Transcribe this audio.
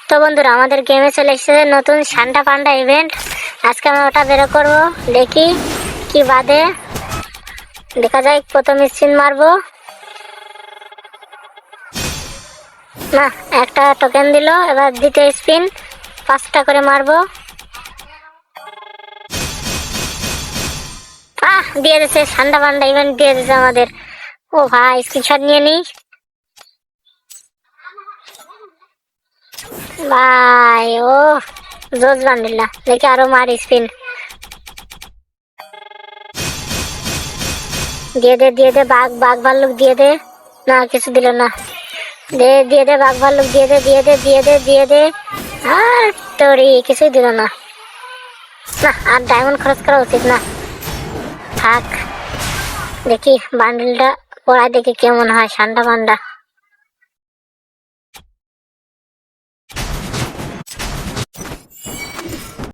তো বন্ধুরা, আমাদের গেমে চলে এসেছে নতুন সান্টা পান্ডা ইভেন্ট। আজকে আমরা ওটা বের করবো, দেখি কি বাদে। দেখা যায়, প্রথম স্পিন মারবো না, একটা টোকেন দিল। এবার দ্বিতীয় স্পিন 5টা করে মারবো। দিয়ে দিচ্ছে, সান্টা পান্ডা ইভেন্ট দিয়ে দিচ্ছে আমাদের। ও ভাই, স্ক্রিনশট নিয়ে নি ভাই। ও জোস বান্ডিল্লা, দেখি আরো মার স্পিন। দিয়ে দে বাঘ ভাল্লুক দিয়ে দে। না, কিছু দিল না। দিয়ে দে বাঘ ভাল্লুক দিয়ে দে। আর তোরই কিছুই দিল না। না, আর ডায়মন্ড খরচ করা উচিত না, থাক। দেখি বান্ডিলটা পড়ায়, দেখি কেমন হয় সান্টা পান্ডা।